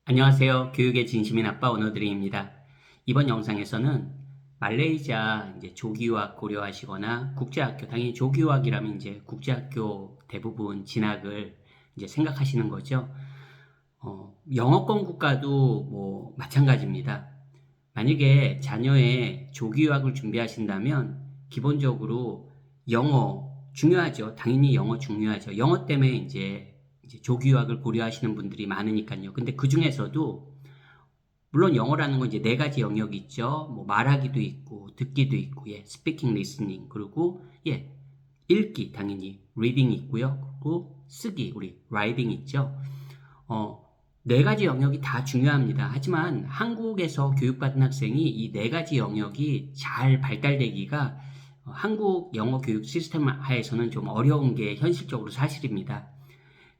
안녕하세요. 교육의 진심인 아빠 오너드리입니다. 이번 영상에서는 말레이시아 조기유학 고려하시거나 국제학교, 당연히 조기유학이라면 국제학교 대부분 진학을 생각하시는 거죠. 영어권 국가도 마찬가지입니다. 만약에 자녀의 조기유학을 준비하신다면 기본적으로 영어 중요하죠. 당연히 영어 중요하죠. 영어 때문에 이제 조기유학을 고려하시는 분들이 많으니까요. 근데 그 중에서도 물론 영어라는 건 이제 네 가지 영역이 있죠. 말하기도 있고 듣기도 있고, speaking, listening, 그리고 읽기 당연히 reading 있고요. 그리고 쓰기 우리 writing 있죠. 네 가지 영역이 다 중요합니다. 하지만 한국에서 교육받은 학생이 이 네 가지 영역이 잘 발달되기가 한국 영어 교육 시스템 하에서는 좀 어려운 게 현실적으로 사실입니다.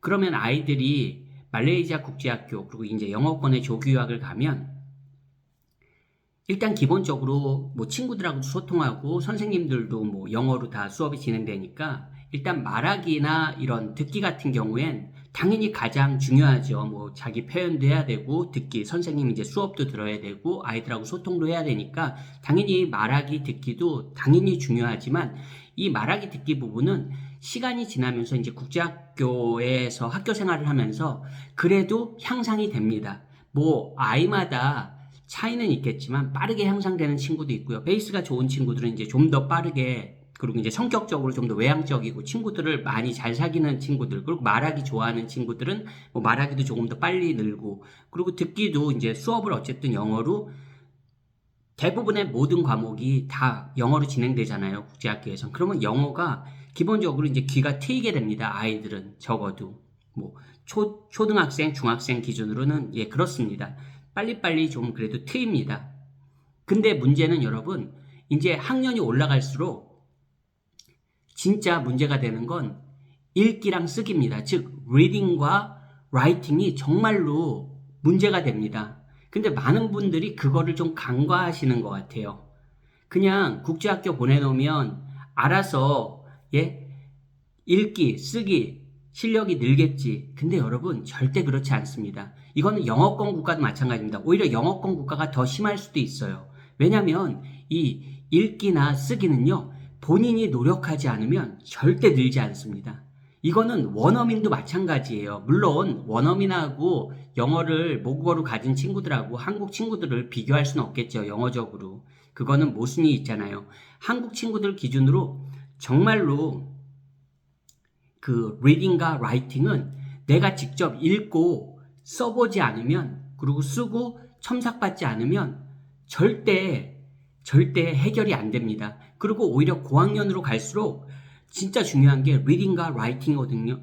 그러면 아이들이 말레이시아 국제학교 그리고 이제 영어권의 조기유학을 가면 일단 기본적으로 친구들하고 소통하고 선생님들도 영어로 다 수업이 진행되니까 일단 말하기나 이런 듣기 같은 경우엔 당연히 가장 중요하죠. 자기 표현도 해야 되고 듣기 선생님 이제 수업도 들어야 되고 아이들하고 소통도 해야 되니까 당연히 말하기 듣기도 당연히 중요하지만 이 말하기 듣기 부분은 시간이 지나면서 이제 국제학교에서 학교 생활을 하면서 그래도 향상이 됩니다. 아이마다 차이는 있겠지만 빠르게 향상되는 친구도 있고요. 베이스가 좋은 친구들은 이제 좀 더 빠르게 그리고 이제 성격적으로 좀 더 외향적이고 친구들을 많이 잘 사귀는 친구들 그리고 말하기 좋아하는 친구들은 말하기도 조금 더 빨리 늘고 그리고 듣기도 이제 수업을 어쨌든 영어로 대부분의 모든 과목이 다 영어로 진행되잖아요. 국제학교에선. 그러면 영어가 기본적으로 이제 귀가 트이게 됩니다. 아이들은 적어도 초등학생, 중학생 기준으로는 그렇습니다. 빨리빨리 좀 그래도 트입니다. 근데 문제는 여러분 이제 학년이 올라갈수록 진짜 문제가 되는 건 읽기랑 쓰기입니다. 즉 reading과 writing이 정말로 문제가 됩니다. 근데 많은 분들이 그거를 좀 간과하시는 것 같아요. 그냥 국제학교 보내놓으면 알아서 읽기, 쓰기 실력이 늘겠지. 근데 여러분 절대 그렇지 않습니다. 이거는 영어권 국가도 마찬가지입니다. 오히려 영어권 국가가 더 심할 수도 있어요. 왜냐하면 이 읽기나 쓰기는요. 본인이 노력하지 않으면 절대 늘지 않습니다. 이거는 원어민도 마찬가지예요. 물론 원어민하고 영어를 모국어로 가진 친구들하고 한국 친구들을 비교할 수는 없겠죠. 영어적으로. 그거는 모순이 있잖아요. 한국 친구들 기준으로 정말로 그 reading과 writing은 내가 직접 읽고 써보지 않으면 그리고 쓰고 첨삭받지 않으면 절대 해결이 안 됩니다. 그리고 오히려 고학년으로 갈수록 진짜 중요한 게 reading과 writing이거든요.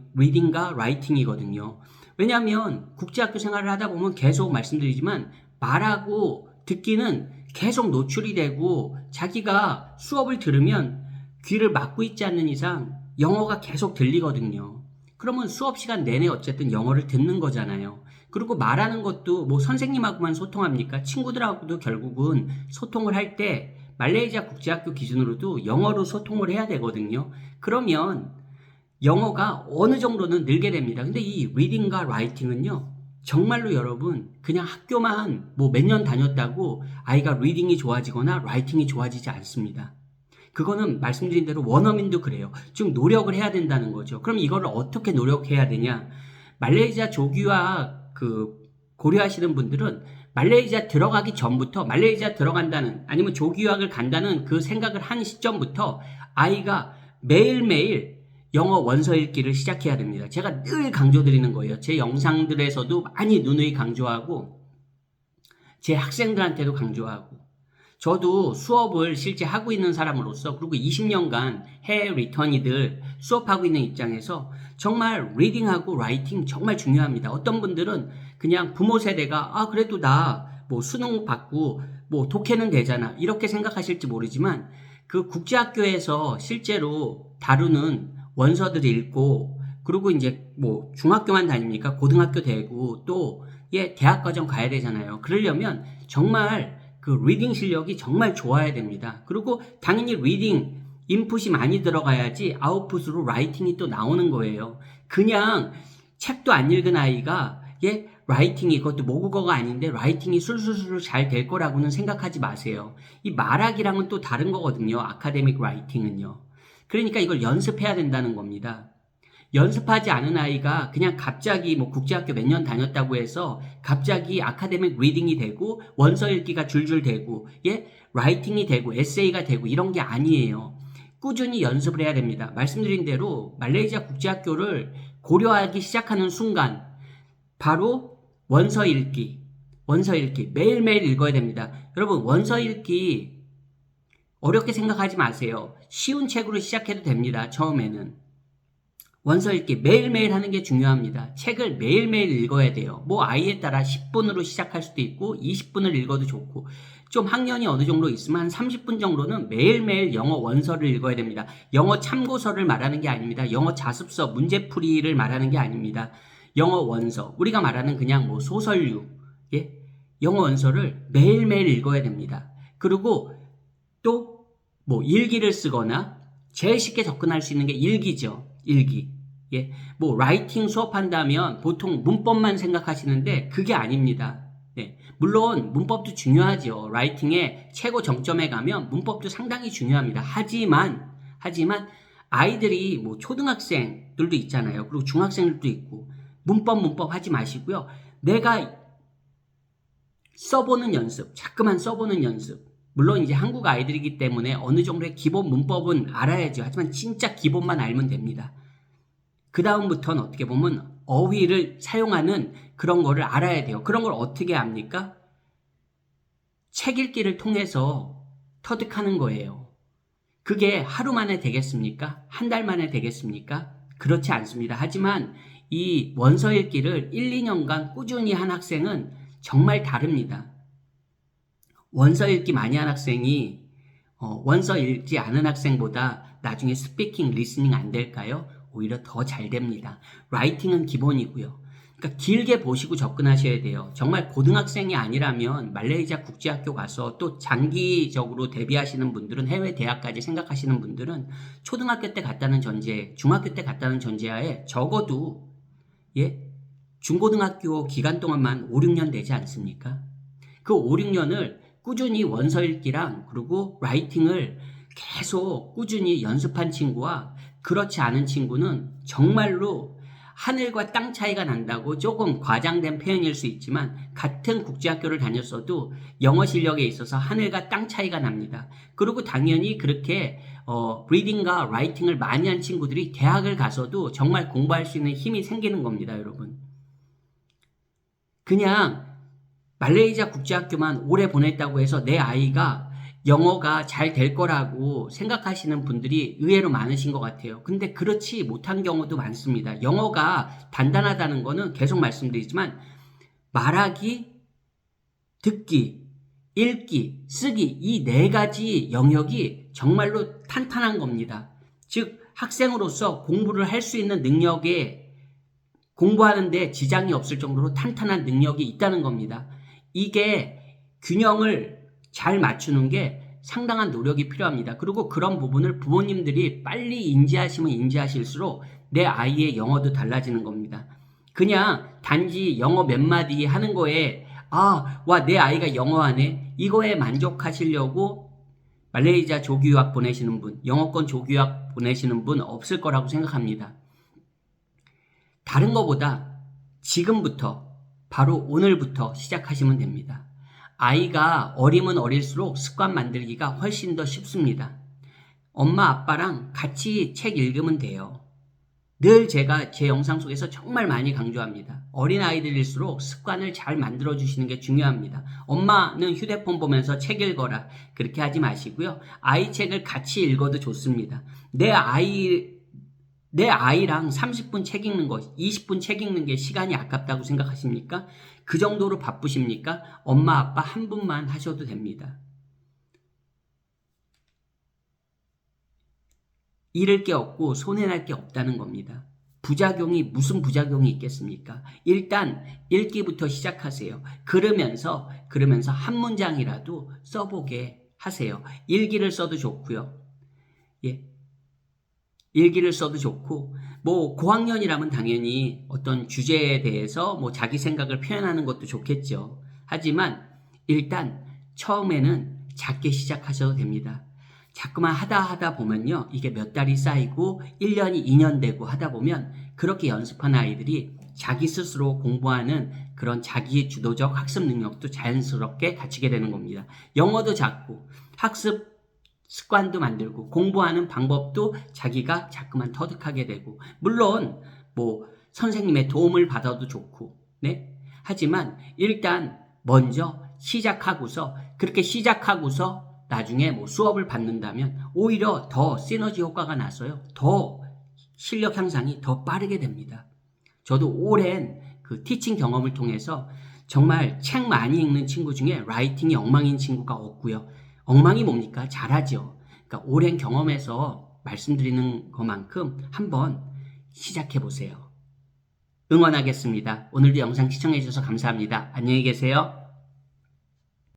왜냐하면 국제학교 생활을 하다 보면 계속 말씀드리지만 말하고 듣기는 계속 노출이 되고 자기가 수업을 들으면 귀를 막고 있지 않는 이상 영어가 계속 들리거든요. 그러면 수업 시간 내내 어쨌든 영어를 듣는 거잖아요. 그리고 말하는 것도 선생님하고만 소통합니까? 친구들하고도 결국은 소통을 할 때 말레이시아 국제학교 기준으로도 영어로 소통을 해야 되거든요. 그러면 영어가 어느 정도는 늘게 됩니다. 근데 이 reading과 writing은요. 정말로 여러분 그냥 학교만 몇 년 다녔다고 아이가 reading이 좋아지거나 writing이 좋아지지 않습니다. 그거는 말씀드린 대로 원어민도 그래요. 좀 노력을 해야 된다는 거죠. 그럼 이거를 어떻게 노력해야 되냐? 말레이시아 조기유학 고려하시는 분들은 말레이시아 들어가기 전부터 말레이시아 들어간다는 아니면 조기유학을 간다는 그 생각을 한 시점부터 아이가 매일매일 영어 원서 읽기를 시작해야 됩니다. 제가 늘 강조드리는 거예요. 제 영상들에서도 많이 누누이 강조하고 제 학생들한테도 강조하고 저도 수업을 실제 하고 있는 사람으로서 그리고 20년간 해외 리턴이들 수업하고 있는 입장에서 정말 리딩하고 라이팅 정말 중요합니다. 어떤 분들은 그냥 부모 세대가 그래도 나 수능 받고 독해는 되잖아 이렇게 생각하실지 모르지만 그 국제학교에서 실제로 다루는 원서들 읽고 그리고 이제 중학교만 다닙니까? 고등학교 되고 또 대학 과정 가야 되잖아요. 그러려면 정말 그 리딩 실력이 정말 좋아야 됩니다. 그리고 당연히 리딩 인풋이 많이 들어가야지 아웃풋으로 라이팅이 또 나오는 거예요. 그냥 책도 안 읽은 아이가 라이팅이, 그것도 모국어가 아닌데 라이팅이 술술술 잘 될 거라고는 생각하지 마세요. 이 말하기랑은 또 다른 거거든요. 아카데믹 라이팅은요. 그러니까 이걸 연습해야 된다는 겁니다. 연습하지 않은 아이가 그냥 갑자기 뭐 국제학교 몇 년 다녔다고 해서 갑자기 아카데믹 리딩이 되고 원서 읽기가 줄줄 되고 라이팅이 되고 에세이가 되고 이런 게 아니에요. 꾸준히 연습을 해야 됩니다. 말씀드린 대로 말레이시아 국제학교를 고려하기 시작하는 순간 바로 원서 읽기 매일매일 읽어야 됩니다. 여러분, 원서 읽기 어렵게 생각하지 마세요. 쉬운 책으로 시작해도 됩니다. 처음에는. 원서 읽기 매일매일 하는 게 중요합니다. 책을 매일매일 읽어야 돼요. 뭐 아이에 따라 10분으로 시작할 수도 있고 20분을 읽어도 좋고, 좀 학년이 어느 정도 있으면 한 30분 정도는 매일매일 영어 원서를 읽어야 됩니다. 영어 참고서를 말하는 게 아닙니다. 영어 자습서, 문제풀이를 말하는 게 아닙니다. 영어 원서, 우리가 말하는 그냥 뭐 소설류, 영어 원서를 매일매일 읽어야 됩니다. 그리고 또 뭐 일기를 쓰거나 제일 쉽게 접근할 수 있는 게 일기죠. 일기. 뭐 라이팅 수업한다면 보통 문법만 생각하시는데 그게 아닙니다. 물론 문법도 중요하죠. 라이팅의 최고 정점에 가면 문법도 상당히 중요합니다. 하지만 아이들이 뭐 초등학생들도 있잖아요. 그리고 중학생들도 있고 문법 하지 마시고요. 내가 써보는 연습, 자꾸만 써보는 연습. 물론 이제 한국 아이들이기 때문에 어느 정도의 기본 문법은 알아야죠. 하지만 진짜 기본만 알면 됩니다. 그 다음부터는 어떻게 보면 어휘를 사용하는 그런 거를 알아야 돼요. 그런 걸 어떻게 압니까? 책 읽기를 통해서 터득하는 거예요. 그게 하루 만에 되겠습니까? 한 달 만에 되겠습니까? 그렇지 않습니다. 하지만 이 원서 읽기를 1, 2년간 꾸준히 한 학생은 정말 다릅니다. 원서 읽기 많이 한 학생이 원서 읽지 않은 학생보다 나중에 스피킹, 리스닝 안 될까요? 오히려 더 잘 됩니다. 라이팅은 기본이고요. 그러니까 길게 보시고 접근하셔야 돼요. 정말 고등학생이 아니라면 말레이시아 국제학교 가서 또 장기적으로 대비하시는 분들은, 해외 대학까지 생각하시는 분들은 초등학교 때 갔다는 전제, 중학교 때 갔다는 전제하에 적어도 중고등학교 기간 동안만 5, 6년 되지 않습니까? 그 5, 6년을 꾸준히 원서 읽기랑 그리고 라이팅을 계속 꾸준히 연습한 친구와 그렇지 않은 친구는 정말로 하늘과 땅 차이가 난다고, 조금 과장된 표현일 수 있지만 같은 국제학교를 다녔어도 영어 실력에 있어서 하늘과 땅 차이가 납니다. 그리고 당연히 그렇게 리딩과 라이팅을 많이 한 친구들이 대학을 가서도 정말 공부할 수 있는 힘이 생기는 겁니다, 여러분. 그냥 말레이시아 국제학교만 오래 보냈다고 해서 내 아이가 영어가 잘 될 거라고 생각하시는 분들이 의외로 많으신 것 같아요. 근데 그렇지 못한 경우도 많습니다. 영어가 단단하다는 거는 계속 말씀드리지만 말하기, 듣기, 읽기, 쓰기, 이 4가지 영역이 정말로 탄탄한 겁니다. 즉 학생으로서 공부를 할 수 있는 능력에, 공부하는데 지장이 없을 정도로 탄탄한 능력이 있다는 겁니다. 이게 균형을 잘 맞추는 게 상당한 노력이 필요합니다. 그리고 그런 부분을 부모님들이 빨리 인지하시면 인지하실수록 내 아이의 영어도 달라지는 겁니다. 그냥 단지 영어 몇 마디 하는 거에 내 아이가 영어하네, 이거에 만족하시려고 말레이시아 조교유학 보내시는 분, 영어권 조교유학 보내시는 분 없을 거라고 생각합니다. 다른 거보다 지금부터, 바로 오늘부터 시작하시면 됩니다. 아이가 어리면 어릴수록 습관 만들기가 훨씬 더 쉽습니다. 엄마 아빠랑 같이 책 읽으면 돼요. 늘 제가 제 영상 속에서 정말 많이 강조합니다. 어린아이들일수록 습관을 잘 만들어주시는 게 중요합니다. 엄마는 휴대폰 보면서 책 읽어라, 그렇게 하지 마시고요. 아이 책을 같이 읽어도 좋습니다. 내 아이랑 30분 책 읽는 거, 20분 책 읽는 게 시간이 아깝다고 생각하십니까? 그 정도로 바쁘십니까? 엄마, 아빠 한 분만 하셔도 됩니다. 잃을 게 없고 손해날 게 없다는 겁니다. 부작용이, 무슨 부작용이 있겠습니까? 일단 읽기부터 시작하세요. 그러면서 한 문장이라도 써보게 하세요. 일기를 써도 좋고요. 일기를 써도 좋고, 뭐 고학년이라면 당연히 어떤 주제에 대해서 뭐 자기 생각을 표현하는 것도 좋겠죠. 하지만 일단 처음에는 작게 시작하셔도 됩니다. 자꾸만 하다 보면요, 이게 몇 달이 쌓이고 1년이 2년 되고 하다 보면 그렇게 연습한 아이들이 자기 스스로 공부하는 그런 자기 주도적 학습 능력도 자연스럽게 갖추게 되는 겁니다. 영어도 작고 학습 습관도 만들고 공부하는 방법도 자기가 자꾸만 터득하게 되고, 물론 뭐 선생님의 도움을 받아도 좋고, 네? 하지만 일단 먼저 시작하고서, 그렇게 시작하고서 나중에 뭐 수업을 받는다면 오히려 더 시너지 효과가 나서요, 더 실력 향상이 더 빠르게 됩니다. 저도 오랜 그 티칭 경험을 통해서 정말 책 많이 읽는 친구 중에 라이팅이 엉망인 친구가 없고요. 엉망이 뭡니까? 잘하죠. 그러니까 오랜 경험에서 말씀드리는 것만큼 한번 시작해 보세요. 응원하겠습니다. 오늘도 영상 시청해 주셔서 감사합니다. 안녕히 계세요.